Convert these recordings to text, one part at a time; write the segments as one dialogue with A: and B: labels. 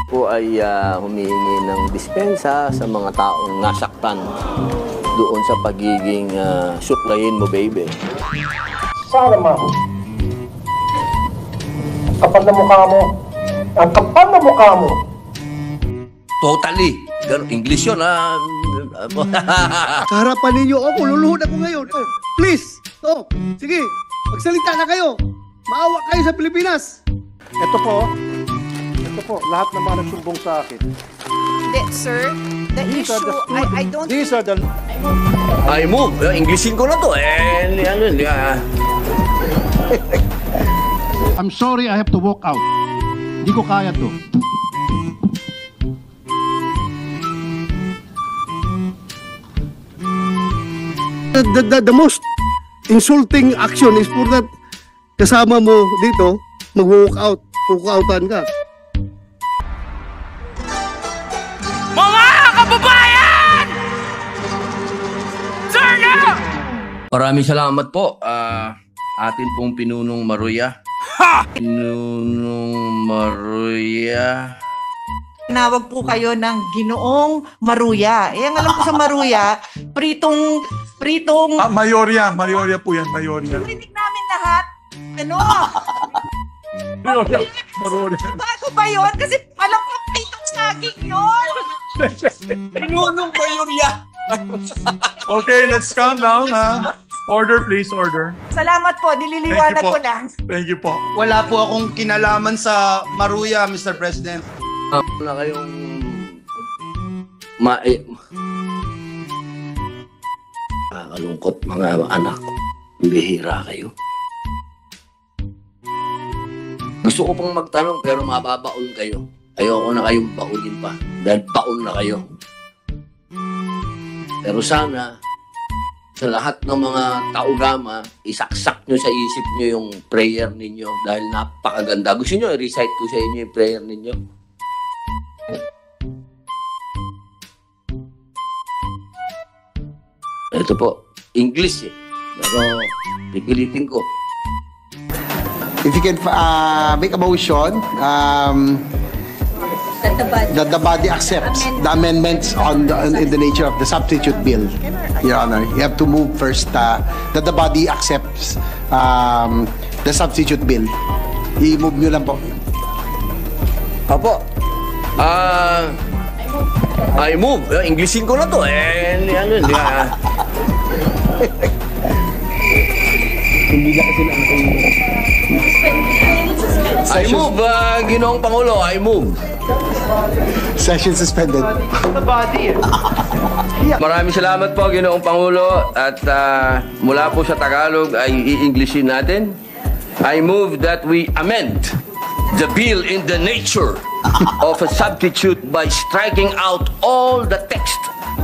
A: Po ay humihingi ng dispensa sa mga taong nasaktan doon sa pagiging suklayin mo, baby.
B: Sana, ma'am. Kapal na mukha mo. Ang kapal na mukha mo.
A: Totally. English yun,
C: Sa harapan ninyo, ako, luluhod ako ngayon. Oh, please. Oh, sige, magsalita na kayo. Maawa kayo sa Pilipinas.
B: Ito po, lahat ng mga nagsumbong sa akin.
D: Hindi, sir. The
B: These are
D: issue,
B: the
D: I don't...
B: These are the...
A: I move. Englishin ko na to.
C: I'm sorry, I have to walk out. Hindi ko kaya to. The most insulting action is for that kasama mo dito, mag-walk out, walk-outan ka.
E: Mga kababayan! Sir, no!
A: Maraming salamat po. Atin pong Pinunong Maruya. Pinunong Maruya.
D: Tinawag po kayo ng Ginoong Maruya. Eh, ang alam ko sa Maruya, pritong...
F: Mayorya po yan, Mayorya.
D: Rinig namin lahat. Ano?
F: Mayorya.
D: Bago ba yun? Kasi alam ko pritong saging yun.
A: Pinunong Maruya.
F: Okay, let's calm down, ha? Order, please, order.
D: Salamat po, nililiwanag ko lang.
F: Thank you po.
G: Wala po akong kinalaman sa Maruya, Mr. President.
A: Na kayong kakalungkot mga anak. Bihira kayo. Gusto ko pang magtanong pero mababaon kayo. Ayoko na kayong baunin pa. Dahil baon na kayo. Pero sana sa lahat ng mga taugama, isaksak nyo sa isip nyo yung prayer ninyo dahil napakaganda. Gusto nyo, i-recite ko sa inyo yung prayer ninyo. Ito po, English eh. Pero pipilitin ko.
H: If you can make a motion that the body accepts the amendments in the nature of the substitute bill, Your Honor. You have to move first that the body accepts the substitute bill. I-move nyo lang po.
A: Apo, I move. Englishin ko na to. Hindi na kasi I move, Ginoong Pangulo. I move.
H: Session suspended.
A: Maraming salamat po, Ginoong Pangulo. At mula po sa Tagalog ay i-Englishin natin. I move that we amend the bill in the nature of a substitute by striking out all the text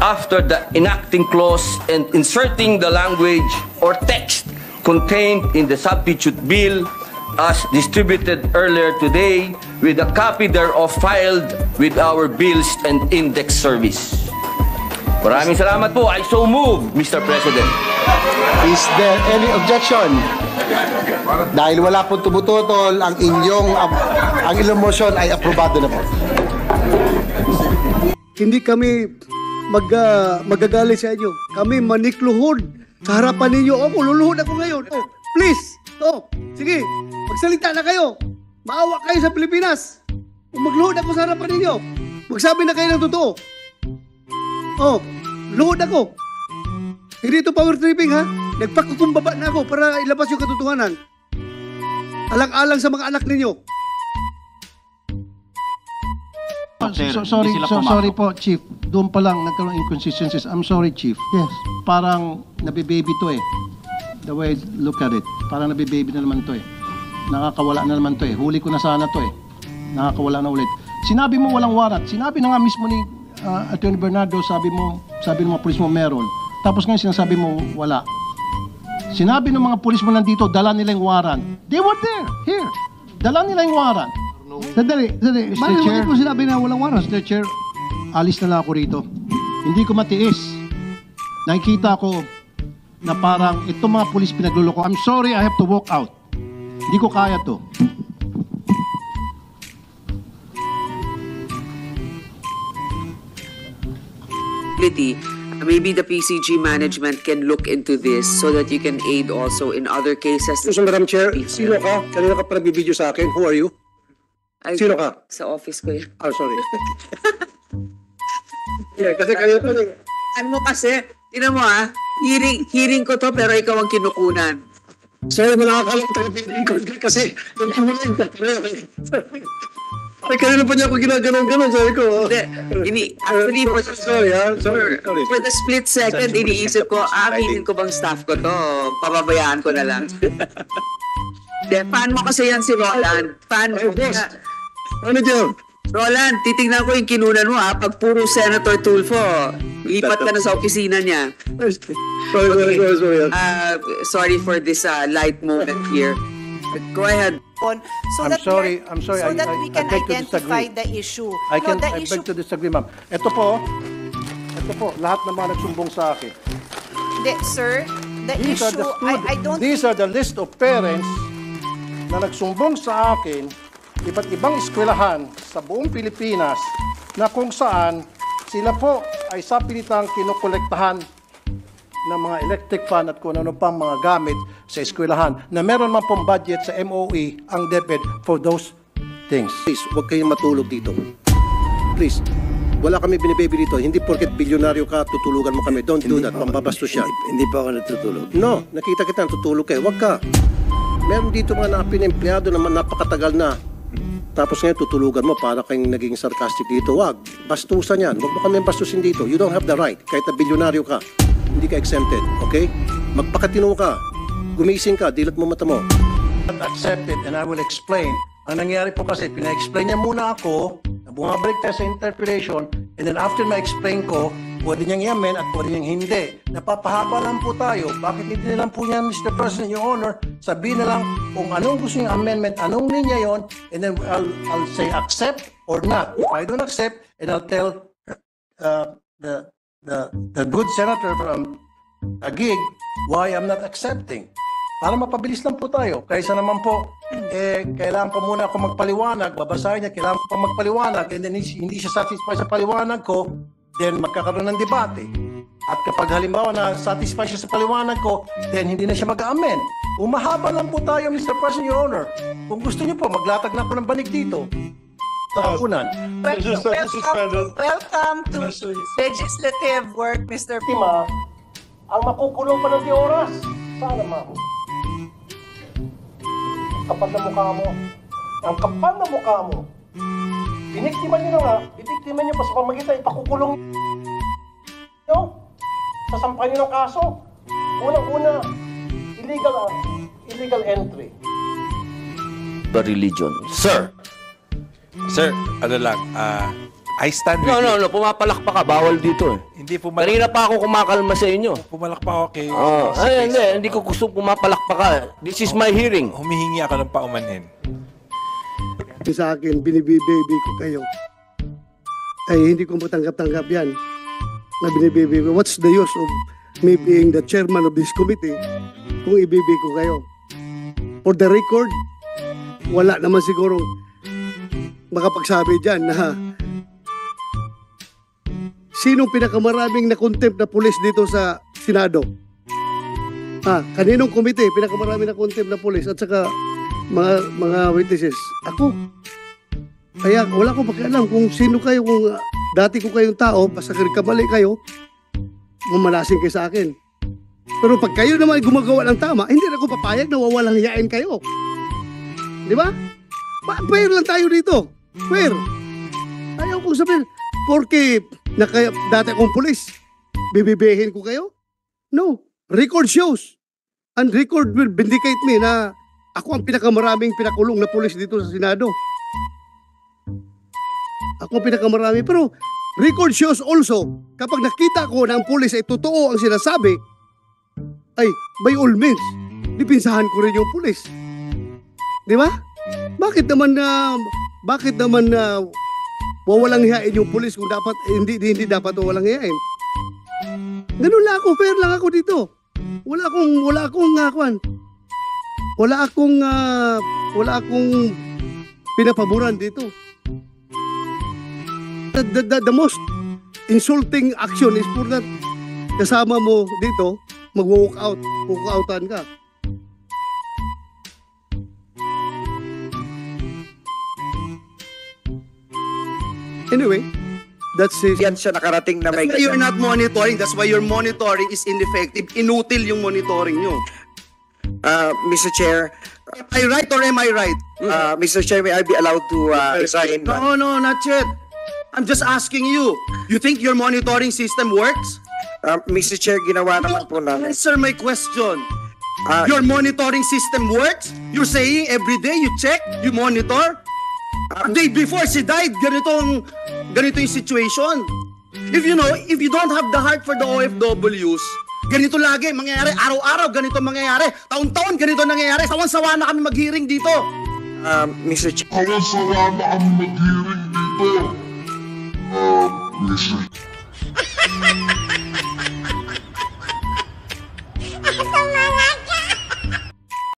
A: after the enacting clause and inserting the language or text contained in the substitute bill as distributed earlier today, with a copy thereof filed with our bills and index service. Maraming salamat po. I so move, Mr. President.
H: Is there any objection? Dahil wala pong tumututol, ang inyong motion ay aprobado na po.
C: Hindi kami magagalit sa inyo. Kami manikluhod. Sa harapan ninyo, ako, luluhod ako ngayon. Oh, please. Oh, sige, magsalita na kayo. Maawa kayo sa Pilipinas. Kung magluhod ako sa harapan ninyo, magsabi na kayo ng totoo. Oh, luhod ako. Hindi ito power tripping, ha? Nagpakukumbaba na ako para ilabas yung katotohanan. Alang-alang sa mga anak ninyo. Sorry po, Chief. Doon pa lang nagkaroon inconsistencies. I'm sorry, Chief. Yes. Parang nabibaby to eh. The way I look at it. Parang nabibaby na naman to eh. Nakakawala na naman to eh. Huli ko na sana to eh. Nakakawala na ulit. Sinabi mo walang warrant. Sinabi na nga mismo ni Atty. Bernardo, sabi ng mga pulis mo meron. Tapos ngayon sinasabi mo wala. Sinabi ng mga pulis mo nandito, dala nila yung warrant. They were there, here. Dala nila yung warrant. Sandali. Mr. Chair, mo sinabi na walang warrant? Mr. Chair, alis na lang ako rito. Hindi ko matiis. Nakikita ko na parang itong mga pulis pinagluloko. I'm sorry, I have to walk out. Hindi ko kaya to.
I: possibility, maybe the PCG management can look into this so that you can aid also in other cases.
B: So, Madam Chair, sino ka? Kanina ka pa nagbibideo sa akin. Who are you?
I: Ay,
B: Sino ka?
I: Sa office ko yan.
B: Oh, sorry. Yeah, kasi kanina pa
I: Ano kasi, tinan mo hearing ko to pero ikaw ang kinukunan.
B: Sorry, nakakalang taga-record ka kasi yung kumulin ka. Ay, kanina pa niya ako ginaganon-ganon. Sabi ko,
I: Actually,
B: sorry.
I: for the split second, iniisip ko, aminin ko bang staff ko to? Pababayaan ko na lang. Fan mo kasi yan si Roland. Fan mo.
B: Ano dyan?
I: Roland, titignan ko yung kinunan mo pag puro Senator Tulfo, lipat ka na sa opisina niya.
B: Sorry.
I: Sorry for this light moment here. Go ahead.
D: So
C: I'm
D: that
C: sorry.
D: So that we can
C: beg to
D: identify
C: disagree.
D: the issue.
C: I
D: issue
C: beg to disagree, ma'am. Ito po, lahat ng mga nagsumbong sa akin.
D: Sir, the
C: These are
D: issue,
C: the
D: I don't
C: These are the list of parents na nagsumbong sa akin, iba't ibang eskwelahan sa buong Pilipinas na kung saan sila po ay sa pilitang kinukolektahan ng mga electric fan at kung ano pang mga gamit sa eskwelahan na meron man pong budget sa MOE ang DepEd for those things.
B: Please, huwag kayong matulog dito. Please. Wala kami binibaby dito. Hindi porket bilyonaryo ka, tutulugan mo kami. Don't do that. Pambabastos siya.
J: Hindi pa ako natutulog.
B: No, nakita kita, tutulog kayo. Huwag ka. Meron dito mga napin-empleyado na napakatagal na. Tapos ngayon tutulugan mo para kayong naging sarcastic dito. Wag. Bastusan yan. Huwag mo kami bastusin dito. You don't have the right. Kahit na bilyonaryo ka, hindi ka exempted. Okay? Magpakatino ka. Gumising ka. Dilat mo mata mo.
C: Not accepted and I will explain. Ang nangyari po kasi, pina-explain niya muna ako, bumabalik tayo sa interpolation, and then after ma-explain ko, pwede niyang i-amend at pwede niyang hindi. Napapahaba lang po tayo. Bakit hindi na lang po niya, Mr. President, Your Honor, sabihin na lang kung anong gusto niyang amendment, anong linya yon, and then I'll say accept or not. If I don't accept, and I'll tell the good senator from Taguig why I'm not accepting. Para mapabilis lang po tayo. Kaysa naman po, kailangan pa muna ako magpaliwanag, babasahin niya, kailangan ko pa magpaliwanag, and then hindi siya satisfied sa paliwanag ko, then magkakaroon ng debate. At kapag halimbawa na satisfied siya sa paliwanag ko, then hindi na siya mag-amend. Umahaba lang po tayo, Mr. President, Your Honor. Kung gusto niyo po, maglatag na po ng banig dito. Sa hapunan.
D: Welcome to legislative work, Mr.
C: Tima, ang makukulong pa ng oras. Sana, ma'am. Kapal na mukha mo. Ang kapal na mukha mo. Biniktima niyo na nga. Biniktima niyo pa sa pamagitan. Ipakukulong niyo. Sasampahan niyo ng kaso. Unang-una, illegal entry.
A: The religion. Sir!
J: Sir, ano lang, I stand with you.
A: No, pumapalakpak ka. Bawal dito eh.
J: Hindi
A: Kanina pa ako kumakalma sa inyo.
J: pumalakpak ako kay...
A: Hindi ko gusto pumapalakpak ka. This is my hearing.
J: Humihingi ako ng paumanhin.
K: Sa akin, binibibaby ko kayo. Ay, hindi ko matanggap-tanggap yan. Na binibaby ko. What's the use of me being the chairman of this committee kung ibibi ko kayo? For the record, wala naman siguro makapagsabi dyan na sinong pinakamaraming na-contempt na pulis dito sa Senado? Kaninong komite pinakamaraming na-contempt na pulis at saka mga witnesses? Ako. Kaya wala ko pakialam kung sino kayo, kung dati ko kayong tao, basta kamali kayo, mamalasing kayo sa akin. Pero pag kayo naman gumagawa ng tama, hindi na ako papayag na wawalang hiyain kayo. Di ba? Fair lang tayo dito. Fair. Ayaw kong sabihin, porque dati akong pulis, bibibihin ko kayo? No. Record shows. And record will vindicate me na ako ang pinakamaraming pinakulong na pulis dito sa Senado. Ako ang pinakamarami. Pero record shows also, kapag nakita ko na ang pulis ay totoo ang sinasabi, ay, by all means, dipinsahan ko rin yung pulis. Di ba? Bakit naman wawalang hiyain yung pulis kung dapat hindi dapat wawalang hiyain? Ganun lang ako, fair lang ako dito. Wala akong pinapaboran dito. The most insulting action is for that kasama mo dito, mag-walk out, walk-outan ka. Anyway, that's it.
I: Yan siya nakarating na may...
G: That's why you're not monitoring. That's why your monitoring is ineffective. Inutil yung monitoring nyo.
I: Mr. Chair,
G: Am I right or am I right?
I: Mr. Chair, may I be allowed to resign?
G: No, not yet. I'm just asking you. You think your monitoring system works?
I: Mr. Chair, ginawa naman po namin.
G: Answer my question. Your monitoring system works? You're saying every day you check, you monitor? A day before she died, ganito yung situation. If you don't have the heart for the OFWs, ganito lagi mangyayari. Araw-araw ganito mangyayari. Taon-taon ganito nangyayari. Sawan-sawa na kami mag-hearing dito.
I: Mr. Chair,
L: Sawan-sawa na kami mag-hearing dito. Mr.